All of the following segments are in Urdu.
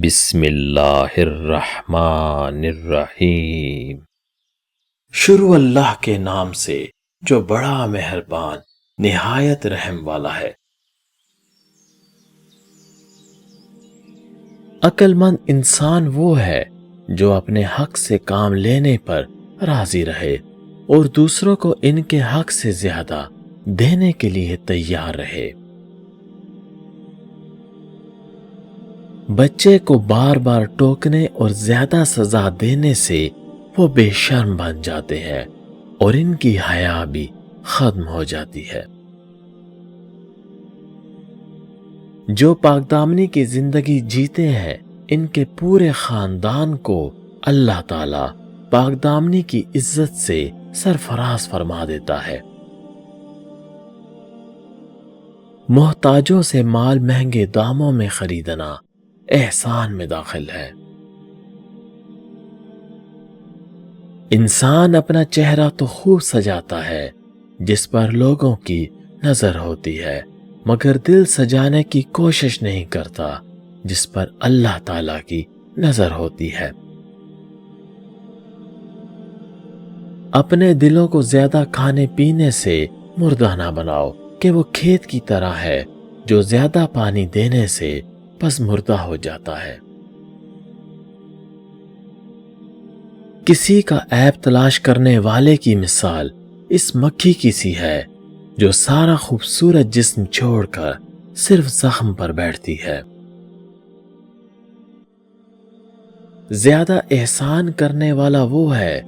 بسم اللہ الرحمن الرحیم۔ شروع اللہ کے نام سے جو بڑا مہربان نہایت رحم والا ہے۔ عقل مند انسان وہ ہے جو اپنے حق سے کام لینے پر راضی رہے اور دوسروں کو ان کے حق سے زیادہ دینے کے لیے تیار رہے۔ بچے کو بار بار ٹوکنے اور زیادہ سزا دینے سے وہ بے شرم بن جاتے ہیں اور ان کی حیا بھی ختم ہو جاتی ہے۔ جو پاک دامنی کی زندگی جیتے ہیں ان کے پورے خاندان کو اللہ تعالی پاک دامنی کی عزت سے سرفراز فرما دیتا ہے۔ محتاجوں سے مال مہنگے داموں میں خریدنا احسان میں داخل ہے۔ انسان اپنا چہرہ تو خوب سجاتا ہے جس پر لوگوں کی نظر ہوتی ہے، مگر دل سجانے کی کوشش نہیں کرتا جس پر اللہ تعالی کی نظر ہوتی ہے۔ اپنے دلوں کو زیادہ کھانے پینے سے مردہ نہ بناؤ کہ وہ کھیت کی طرح ہے جو زیادہ پانی دینے سے پس مردہ ہو جاتا ہے۔ کسی کا عیب تلاش کرنے والے کی مثال اس مکھی کی سی ہے جو سارا خوبصورت جسم چھوڑ کر صرف زخم پر بیٹھتی ہے۔ زیادہ احسان کرنے والا وہ ہے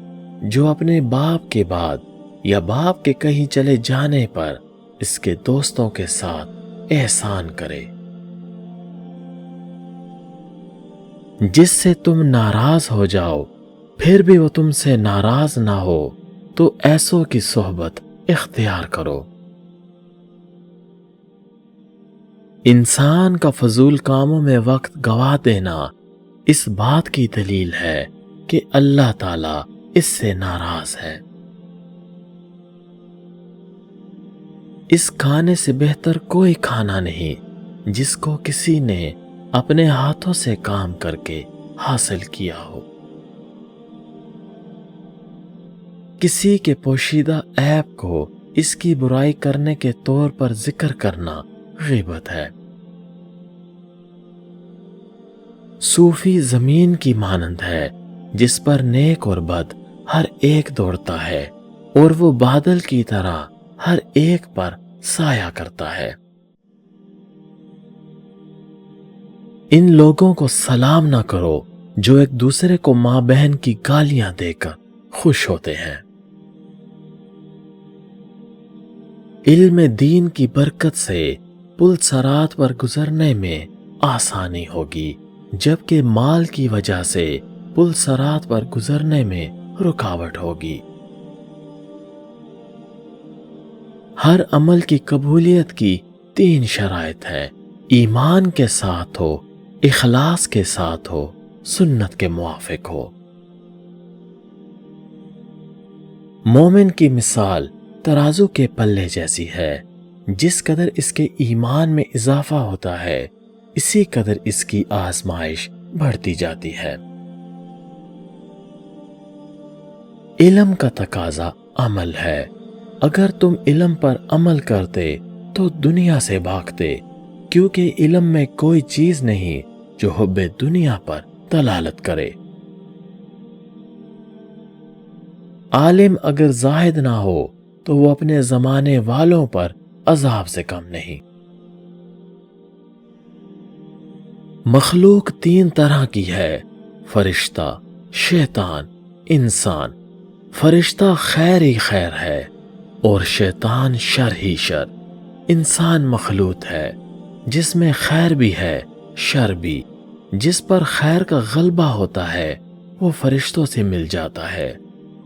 جو اپنے باپ کے بعد یا باپ کے کہیں چلے جانے پر اس کے دوستوں کے ساتھ احسان کرے۔ جس سے تم ناراض ہو جاؤ پھر بھی وہ تم سے ناراض نہ ہو تو ایسوں کی صحبت اختیار کرو۔ انسان کا فضول کاموں میں وقت گوا دینا اس بات کی دلیل ہے کہ اللہ تعالی اس سے ناراض ہے۔ اس کھانے سے بہتر کوئی کھانا نہیں جس کو کسی نے اپنے ہاتھوں سے کام کر کے حاصل کیا ہو۔ کسی کے پوشیدہ عیب کو اس کی برائی کرنے کے طور پر ذکر کرنا غیبت ہے۔ صوفی زمین کی مانند ہے جس پر نیک اور بد ہر ایک دوڑتا ہے اور وہ بادل کی طرح ہر ایک پر سایہ کرتا ہے۔ ان لوگوں کو سلام نہ کرو جو ایک دوسرے کو ماں بہن کی گالیاں دے کر خوش ہوتے ہیں۔ علم دین کی برکت سے پل صراط پر گزرنے میں آسانی ہوگی جبکہ مال کی وجہ سے پل صراط پر گزرنے میں رکاوٹ ہوگی۔ ہر عمل کی قبولیت کی 3 شرائط ہیں: ایمان کے ساتھ ہو، اخلاص کے ساتھ ہو، سنت کے موافق ہو۔ مومن کی مثال ترازو کے پلے جیسی ہے، جس قدر اس کے ایمان میں اضافہ ہوتا ہے اسی قدر اس کی آزمائش بڑھتی جاتی ہے۔ علم کا تقاضا عمل ہے۔ اگر تم علم پر عمل کرتے تو دنیا سے بھاگتے، کیونکہ علم میں کوئی چیز نہیں جو حب دنیا پر دلالت کرے۔ عالم اگر زاہد نہ ہو تو وہ اپنے زمانے والوں پر عذاب سے کم نہیں۔ مخلوق 3 طرح کی ہے: فرشتہ، شیطان، انسان۔ فرشتہ خیر ہی خیر ہے اور شیطان شر ہی شر۔ انسان مخلوط ہے جس میں خیر بھی ہے شر بھی۔ جس پر خیر کا غلبہ ہوتا ہے وہ فرشتوں سے مل جاتا ہے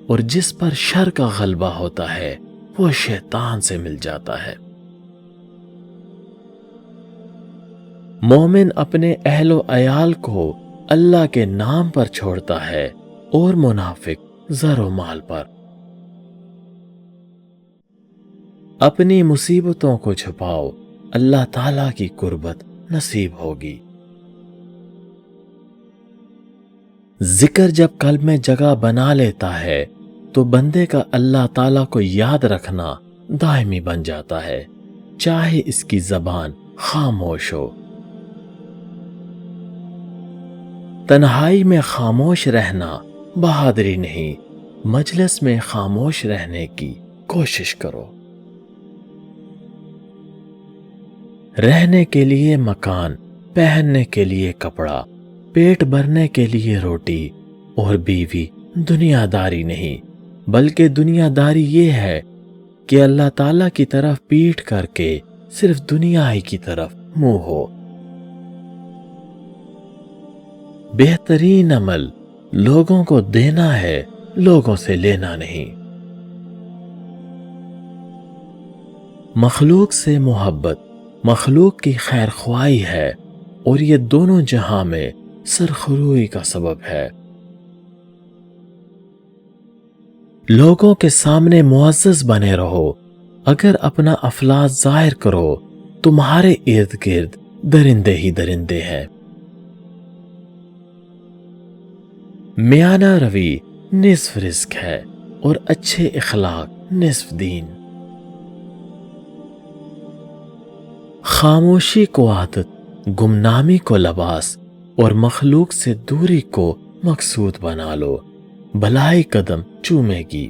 اور جس پر شر کا غلبہ ہوتا ہے وہ شیطان سے مل جاتا ہے۔ مومن اپنے اہل و عیال کو اللہ کے نام پر چھوڑتا ہے اور منافق زر و مال پر۔ اپنی مصیبتوں کو چھپاؤ، اللہ تعالیٰ کی قربت نصیب ہوگی۔ ذکر جب قلب میں جگہ بنا لیتا ہے تو بندے کا اللہ تعالیٰ کو یاد رکھنا دائمی بن جاتا ہے، چاہے اس کی زبان خاموش ہو۔ تنہائی میں خاموش رہنا بہادری نہیں، مجلس میں خاموش رہنے کی کوشش کرو۔ رہنے کے لیے مکان، پہننے کے لیے کپڑا، پیٹ بھرنے کے لیے روٹی اور بیوی دنیا داری نہیں، بلکہ دنیا داری یہ ہے کہ اللہ تعالیٰ کی طرف پیٹھ کر کے صرف دنیا ہی کی طرف منہ ہو۔ بہترین عمل لوگوں کو دینا ہے، لوگوں سے لینا نہیں۔ مخلوق سے محبت مخلوق کی خیر خواہی ہے، اور یہ دونوں جہاں میں سرخروئی کا سبب ہے۔ لوگوں کے سامنے معزز بنے رہو، اگر اپنا افلاس ظاہر کرو تمہارے ارد گرد درندے ہی درندے ہیں۔ میانہ روی نصف رزق ہے اور اچھے اخلاق نصف دین۔ خاموشی کو عادت، گمنامی کو لباس اور مخلوق سے دوری کو مقصود بنا لو، بھلائی قدم چومے گی۔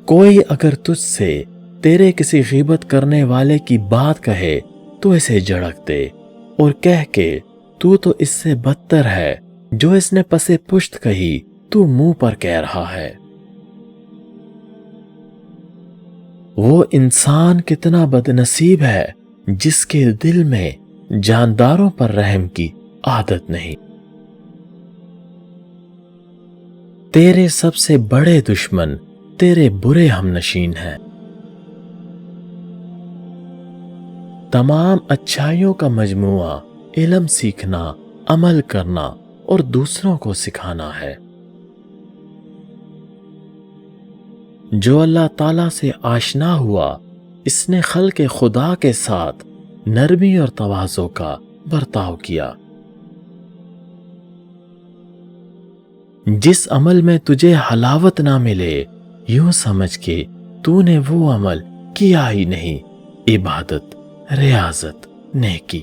کوئی اگر تجھ سے تیرے کسی غیبت کرنے والے کی بات کہے تو اسے جھڑک دے اور کہہ کہ تو اس سے بدتر ہے، جو اس نے پسے پشت کہی تو منہ پر کہہ رہا ہے۔ وہ انسان کتنا بدنصیب ہے جس کے دل میں جانداروں پر رحم کی عادت نہیں۔ تیرے سب سے بڑے دشمن تیرے برے ہمنشین ہیں۔ تمام اچھائیوں کا مجموعہ علم سیکھنا، عمل کرنا اور دوسروں کو سکھانا ہے۔ جو اللہ تعالیٰ سے آشنا ہوا، اس نے خلق خدا کے ساتھ نرمی اور تواضع کا برتاؤ کیا۔ جس عمل میں تجھے حلاوت نہ ملے، یوں سمجھ کے تو نے وہ عمل کیا ہی نہیں۔ عبادت، ریاضت، نیکی۔